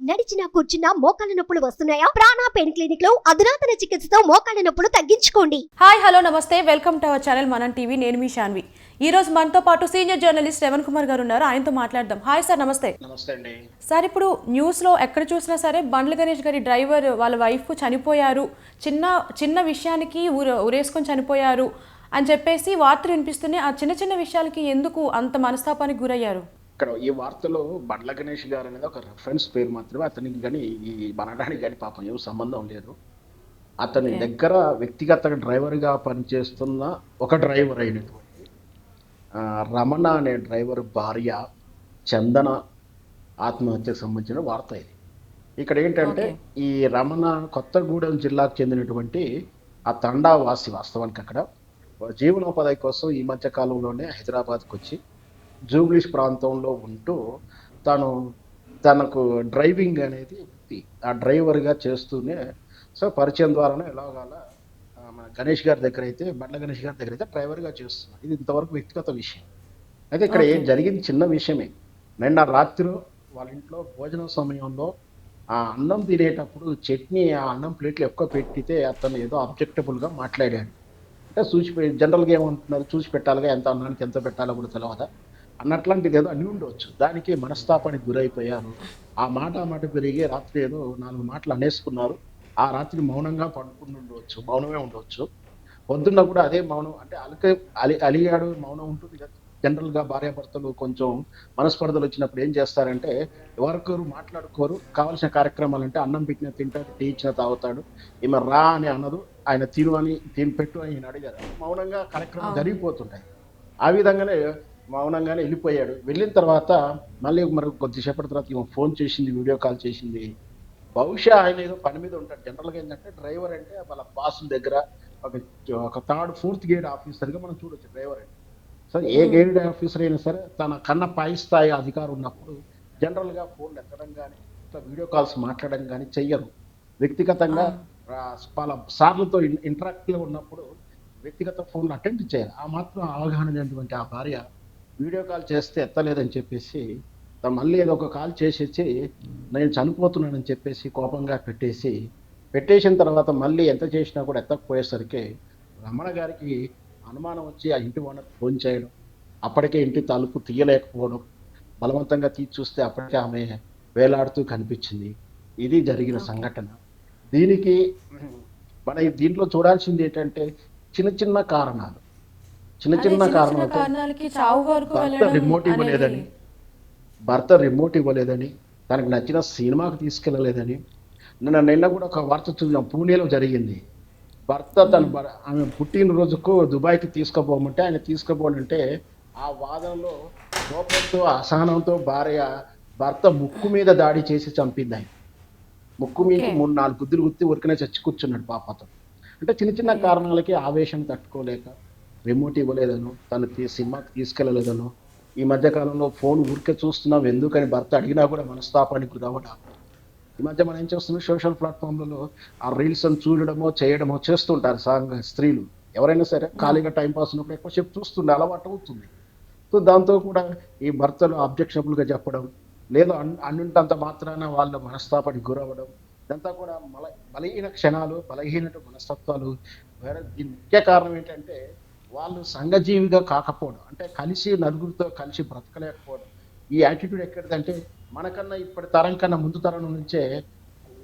నడిచినా కూర్చున్నా మోకాళ్ళ నొప్పులు వస్తున్నాయా? ప్రాణ పెయిన్ క్లినిక్ లో అధునాతన చికిత్సతో మోకాళ్ళ నొప్పులు తగ్గించుకోండి. హాయ్ హలో నమస్తే, వెల్కమ్ టు అవర్ ఛానల్ మనం టీవీ. నేను మీ శాన్వి. ఈ రోజు మనతో పాటు సీనియర్ జర్నలిస్ట్ శ్రవణ్ కుమార్ గారు ఉన్నారు. ఆయనతో మాట్లాడదాం. హాయ్ సార్, నమస్తే. నమస్తే అండి. సార్, ఇప్పుడు న్యూస్లో ఎక్కడ చూసినా సరే బండ్ల గణేష్ గారి డ్రైవర్ వాళ్ళ వైఫ్ చనిపోయారు, చిన్న చిన్న విషయానికి ఉరేసుకొని చనిపోయారు అని చెప్పేసి వార్తలు వినిపిస్తున్నాయి. ఆ చిన్న చిన్న విషయాలకి ఎందుకు అంత మనస్తాపానికి గురయ్యారు? ఇక్కడ ఈ వార్తలో బండ్ల గణేష్ గారు అనేది ఒక రెఫరెన్స్ పేరు మాత్రమే. అతనికి కానీ ఈ మనడానికి కానీ పాపం ఏం సంబంధం లేదు. అతని దగ్గర వ్యక్తిగత డ్రైవర్గా పనిచేస్తున్న ఒక డ్రైవర్ అయినటువంటి రమణ అనే డ్రైవర్ భార్య చందన ఆత్మహత్యకు సంబంధించిన వార్త ఇది. ఇక్కడ ఏంటంటే ఈ రమణ కొత్తగూడెం జిల్లాకు చెందినటువంటి ఆ తండా వాసి. వాస్తవానికి అక్కడ జీవనోపాధి కోసం ఈ మధ్య కాలంలోనే హైదరాబాద్కి వచ్చి జూబ్లీస్ ప్రాంతంలో ఉంటూ తనకు డ్రైవింగ్ అనేది ఆ డ్రైవర్గా చేస్తూనే పరిచయం ద్వారానే ఎలాగాల మన గణేష్ గారి దగ్గర అయితే బండ్ల గణేష్ గారి దగ్గర అయితే డ్రైవర్గా చేస్తున్నారు. ఇది ఇంతవరకు వ్యక్తిగత విషయం. అయితే ఇక్కడ ఏం జరిగింది చిన్న విషయమే. నిన్న రాత్రి వాళ్ళ ఇంట్లో భోజనం సమయంలో ఆ అన్నం తినేటప్పుడు చట్నీ ఆ అన్నం ప్లేట్లు ఎక్కువ పెట్టితే అతను ఏదో అబ్జెక్టబుల్గా మాట్లాడాడు. అంటే జనరల్గా ఏమంటున్నారు, చూసి పెట్టాలిగా, ఎంత అన్నానికి ఎంత పెట్టాలో కూడా తెలియదా అన్నట్లాంటిది ఏదో అని ఉండవచ్చు. దానికి మనస్తాపానికి గురైపోయారు. ఆ మాట పెరిగి రాత్రి ఏదో 4 మాటలు అనేసుకున్నారు. ఆ రాత్రి మౌనంగా పడుకుని ఉండవచ్చు, మౌనమే ఉండవచ్చు. పొద్దున్న కూడా అదే మౌనం. అంటే అలిగాడు, మౌనం ఉంటుంది కదా. జనరల్గా భార్యాభర్తలు కొంచెం మనస్పర్ధలు వచ్చినప్పుడు ఏం చేస్తారంటే ఎవరికొరు మాట్లాడుకోరు. కావాల్సిన కార్యక్రమాలు అంటే అన్నం పెట్టిన తింటాడు, టీ ఇచ్చిన తాగుతాడు. ఈమె రా అని అనదు, ఆయన తిని పెట్టు అని ఈయన అడిగారు. మౌనంగా కార్యక్రమం జరిగిపోతుంటాయి. ఆ విధంగానే మౌనంగానే వెళ్ళిపోయాడు. వెళ్ళిన తర్వాత మళ్ళీ మరి కొద్దిసేపటి తర్వాత ఈమె ఫోన్ చేసింది, వీడియో కాల్ చేసింది. బహుశా ఆయన ఏదో పని మీద ఉంటాడు. జనరల్గా ఏంటంటే డ్రైవర్ అంటే వాళ్ళ బాసుల దగ్గర ఒక థర్డ్ ఫోర్త్ గేడ్ ఆఫీసర్గా మనం చూడొచ్చు డ్రైవర్ అంటే. సో ఏ గేడ్ ఆఫీసర్ అయినా సరే తన కన్నా పై స్థాయి అధికారం ఉన్నప్పుడు జనరల్గా ఫోన్లు ఎత్తడం కానీ ఇట్లా వీడియో కాల్స్ మాట్లాడడం కానీ చెయ్యరు. వ్యక్తిగతంగా వాళ్ళ సార్లతో ఇంటరాక్టివ్గా ఉన్నప్పుడు వ్యక్తిగత ఫోన్లు అటెండ్ చేయాలి. ఆ మాత్రం అవగాహన లేనటువంటి ఆ భార్య వీడియో కాల్ చేస్తే ఎత్తలేదని చెప్పేసి మళ్ళీ ఏదో ఒక కాల్ చేసేసి నేను చనిపోతున్నానని చెప్పేసి కోపంగా పెట్టేసిన తర్వాత మళ్ళీ ఎంత చేసినా కూడా ఎత్తకపోయేసరికి రమణ గారికి అనుమానం వచ్చి ఆ ఇంటి ఓనర్ ఫోన్ చేయడం, అప్పటికే ఇంటి తలుపు తీయలేకపోవడం, బలవంతంగా తీసి చూస్తే అప్పటికే ఆమె వేలాడుతూ కనిపించింది. ఇది జరిగిన సంఘటన. దీనికి దీంట్లో చూడాల్సింది ఏంటంటే చిన్న చిన్న కారణాలు. భర్త రిమోట్ ఇవ్వలేదని, తనకు నచ్చిన సినిమాకు తీసుకెళ్ళలేదని. నిన్న కూడా ఒక వార్త చూద్దాం, పూణేలో జరిగింది. భర్త ఆమె పుట్టినరోజుకు దుబాయ్కి తీసుకుపోమంటే ఆయన తీసుకుపోనంటే ఆ వాదనలో కోపంతో అసహనంతో భర్త ముక్కు మీద దాడి చేసి చంపింది. ఆయన ముక్కు మీద 3-4 గుద్దులు గుర్తి ఊరికనే చచ్చి కూర్చున్నాడు పాపతో. అంటే చిన్న చిన్న కారణాలకి ఆవేశం తట్టుకోలేక రిమోట్ ఇవ్వలేదనో, తను సినిమాకి తీసుకెళ్ళలేదనో, ఈ మధ్యకాలంలో ఫోన్ ఊరికే చూస్తున్నాం ఎందుకని భర్త అడిగినా కూడా మనస్తాపానికి గురవడం. ఈ మధ్య మనం ఏం చేస్తున్నాం, సోషల్ ప్లాట్ఫామ్లలో ఆ రీల్స్ అని చేయడమో చేస్తుంటారు స్త్రీలు. ఎవరైనా సరే ఖాళీగా టైంపాస్ ఉన్నప్పుడు ఎక్కువ సేపు చూస్తుండే అలవాటు అవుతుంది. సో దాంతో కూడా ఈ భర్తలు అబ్జెక్షనబుల్గా చెప్పడం, లేదు అన్నింటంత మాత్రాన వాళ్ళ మనస్తాపానికి గురవ్వడం, ఇదంతా కూడా బలహీన క్షణాలు, బలహీన మనస్తత్వాలు. దీని ముఖ్య కారణం ఏంటంటే వాళ్ళు సంఘజీవిగా కాకపోవడం, అంటే నలుగురితో కలిసి బ్రతకలేకపోవడం. ఈ యాటిట్యూడ్ ఎక్కడిదంటే మనకన్నా ఇప్పటి తరం కన్నా ముందు తరం నుంచే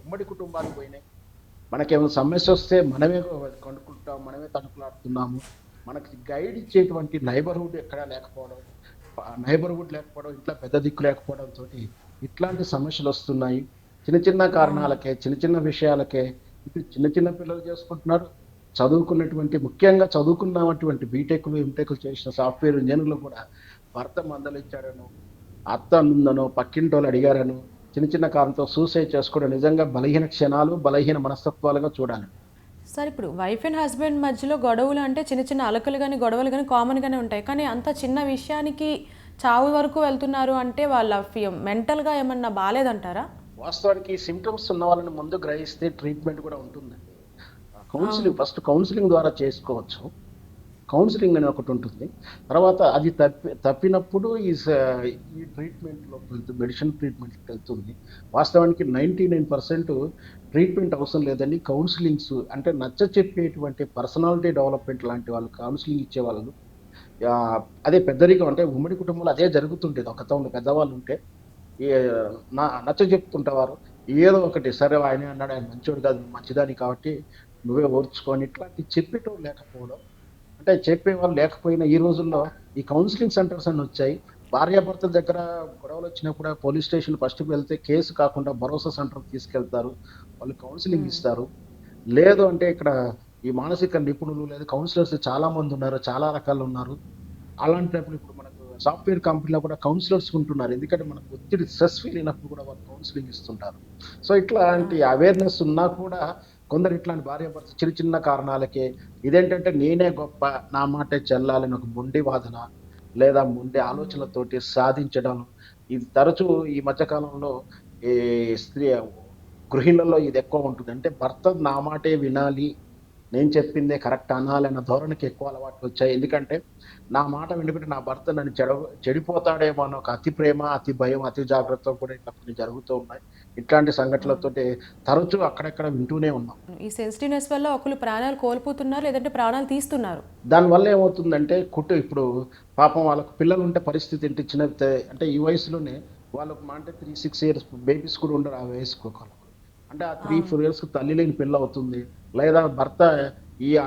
ఉమ్మడి కుటుంబాలు పోయినాయి. మనకేమైనా సమస్య వస్తే మనమే కొనుక్కుంటాం, మనమే తణుకులాడుతున్నాము. మనకి గైడ్ ఇచ్చేటువంటి నైబర్హుడ్ ఎక్కడా లేకపోవడం, ఇంట్లో పెద్ద దిక్కు లేకపోవడంతో ఇట్లాంటి సమస్యలు వస్తున్నాయి. చిన్న చిన్న కారణాలకే, చిన్న చిన్న విషయాలకే ఇప్పుడు చిన్న పిల్లలు చేసుకుంటున్నారు. ముఖ్యంగా చదువుకున్నటువంటి బీటెక్లు ఎంటెక్లు చేసిన సాఫ్ట్వేర్ ఇంజనీర్లు కూడా భర్త మందలిచ్చాడనో, అత్త నుందనో, పక్కింటి వాళ్ళు అడిగారనో చిన్న కారణంతో సూసైడ్ చేసుకోవడం నిజంగా బలహీన క్షణాలు, బలహీన మనస్తత్వాలుగా చూడాలి. సార్, ఇప్పుడు వైఫ్ అండ్ హస్బెండ్ మధ్యలో గొడవలు అంటే చిన్న అలకలు కానీ గొడవలు కానీ కామన్గానే ఉంటాయి. కానీ అంత చిన్న విషయానికి చావు వరకు వెళ్తున్నారు అంటే వాళ్ళ మెంటల్గా ఏమన్నా బాగాలేదంటారా? వాస్తవానికి సిమ్టమ్స్ ఉన్న వాళ్ళని ముందు గ్రహిస్తే ట్రీట్మెంట్ కూడా ఉంటుందండి. ఫస్ట్ కౌన్సిలింగ్ ద్వారా చేసుకోవచ్చు. కౌన్సిలింగ్ అని ఒకటి ఉంటుంది. తర్వాత అది తప్పినప్పుడు ఈ ట్రీట్మెంట్‌లోకి వెళ్తుంది. మెడిసిన్ ట్రీట్మెంట్‌కి వెళ్తుంది. వాస్తవానికి 99% ట్రీట్మెంట్ అవసరం లేదండి. కౌన్సిలింగ్స్ అంటే నచ్చచెప్పేటువంటి పర్సనాలిటీ డెవలప్‌మెంట్ లాంటి వాళ్ళు కౌన్సిలింగ్ ఇచ్చేవాళ్ళు. అదే పెద్దరికం అంటే ఉమ్మడి కుటుంబంలో అదే జరుగుతుండేది. ఒకతవులు పెద్దవాళ్ళుంటే ఈ నచ్చచెప్తుంటేవారు. ఏదో ఒకటి సరే ఆయనే అన్నాడు, ఆయన మంచోడు కాదు, నువ్వు మంచిదానివి కాబట్టి నువ్వే ఓర్చుకొని ఇట్లాంటివి చెప్పేటోళ్ళు లేకపోవడం. అంటే చెప్పేవాళ్ళు లేకపోయినా ఈ రోజుల్లో ఈ కౌన్సిలింగ్ సెంటర్స్ అని వచ్చాయి. భార్యాభర్తల దగ్గర గొడవలు వచ్చినప్పుడు పోలీస్ స్టేషన్ ఫస్ట్‌కి వెళ్తే కేసు కాకుండా భరోసా సెంటర్‌కి తీసుకెళ్తారు. వాళ్ళు కౌన్సిలింగ్ హ్మ్. ఇస్తారు. లేదు అంటే ఇక్కడ ఈ మానసిక నిపుణులు లేదా కౌన్సిలర్స్ చాలా మంది ఉన్నారు. చాలా రకాలు ఉన్నారు. అలాంటప్పుడు ఇప్పుడు మనకు సాఫ్ట్‌వేర్ కంపెనీలో కూడా కౌన్సిలర్స్ ఉంటున్నారు. ఎందుకంటే మనకు ఒత్తిడి స్ట్రెస్ ఫీల్ అయినప్పుడు కూడా వాళ్ళు కౌన్సిలింగ్ ఇస్తుంటారు. సో, ఇట్లాంటి అవును. అవేర్‌నెస్ ఉన్నా కూడా కొందరు ఇట్లాంటి భార్యాభర్త చిన్న చిన్న కారణాలకే ఇదేంటంటే నేనే గొప్ప, నా మాటే చెల్లాలని ఒక మొండి వాదన లేదా మొండి హ్మ్. ఆలోచనలతోటి సాధించడం. ఇది తరచూ ఈ మధ్య కాలంలో ఈ స్త్రీ గృహిణులలో ఇది ఎక్కువ ఉంటుంది. అంటే భర్త నా మాటే వినాలి, నేను చెప్పిందే కరెక్ట్ అనాలన్న ధోరణికి ఎక్కువ అలవాట్లొచ్చాయి. ఎందుకంటే, నా మాట వినకుంటే నా భర్త నన్ను చెడిపోతాడేమో అన్న ఒక అతి ప్రేమ, అతి భయం, అతి జాగ్రత్తతో కూడా ఇట్లా కొన్ని జరుగుతూ ఉన్నాయి. ఇట్లాంటి అవును. సంఘటనలతోటి తరచూ అక్కడక్కడ వింటూనే ఉన్నాం. ఈ సెన్సిటివ్‌నెస్ వల్ల ఒకళ్ళు ప్రాణాలు కోల్పోతున్నారు. లేదంటే ప్రాణాలు తీస్తున్నారు. దానివల్ల ఏమవుతుందంటే, ఇప్పుడు పాపం వాళ్ళకి పిల్లలుంటే పరిస్థితి ఏంటి అంటే ఈ వయసులోనే వాళ్ళకి మహా అంటే 3, 6 ఇయర్స్ బేబీస్ కూడా ఉండరు ఆ వయసుకి ఒకళ్ళకు. అంటే ఆ 3, అవును. 4 ఇయర్స్‌కి తల్లి లేని పిల్లవుతుంది. లేదా భర్త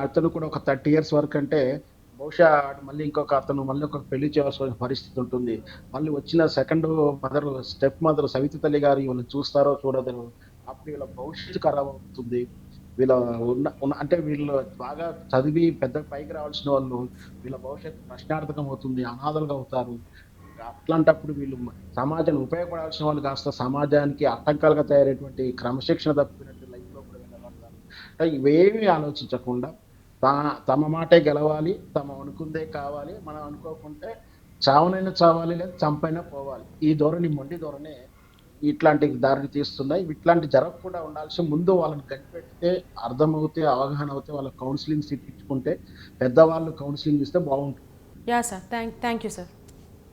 అతను కూడా ఒక 30 ఇయర్స్ వరకంటే బహుశా మళ్ళీ ఇంకొక అతను మళ్ళీ ఒక పెళ్లి చేయాల్సిన పరిస్థితి ఉంటుంది. మళ్ళీ వచ్చిన సెకండ్ స్టెప్ మదర్ సవితి తల్లి గారు వీళ్ళని చూస్తారో చూడదో అప్పుడు వీళ్ళ భవిష్యత్తు ఖరాబవుతుంది. వీళ్ళ ఉన్న ఉన్న అంటే వీళ్ళు బాగా చదివి పెద్ద పైకి రావాల్సిన వాళ్ళు వీళ్ళ భవిష్యత్తు ప్రశ్నార్థకం అవుతుంది. అనాథలుగా అవుతారు. అట్లాంటప్పుడు వీళ్ళు సమాజానికి ఉపయోగపడాల్సిన వాళ్ళు కాస్త సమాజానికి ఆటంకాలుగా తయారయ్యేటువంటి క్రమశిక్షణ తప్పినట్టు లైఫ్‌లో కూడా వెళ్ళగలుగుతారు. అంటే ఇవేమీ ఆలోచించకుండా తా తమ మాటే గెలవాలి. అనుకుందే కావాలి. మనం అనుకోకుంటే చావనైనా చావాలి లేదా చంపైనా పోవాలి. ఈ ధోరణి మొండి ధోరణే ఇట్లాంటి దారిని తీస్తున్నాయి. ఇట్లాంటివి జరగకుండా ఉండాల్సి ముందు వాళ్ళని కనిపెడితే అర్థమవుతే, అవగాహన అవుతే వాళ్ళకి కౌన్సెలింగ్స్ ఇప్పించుకుంటే పెద్దవాళ్ళు కౌన్సెలింగ్ ఇస్తే బావుంటుంది. Yeah! Sir. Thank you sir.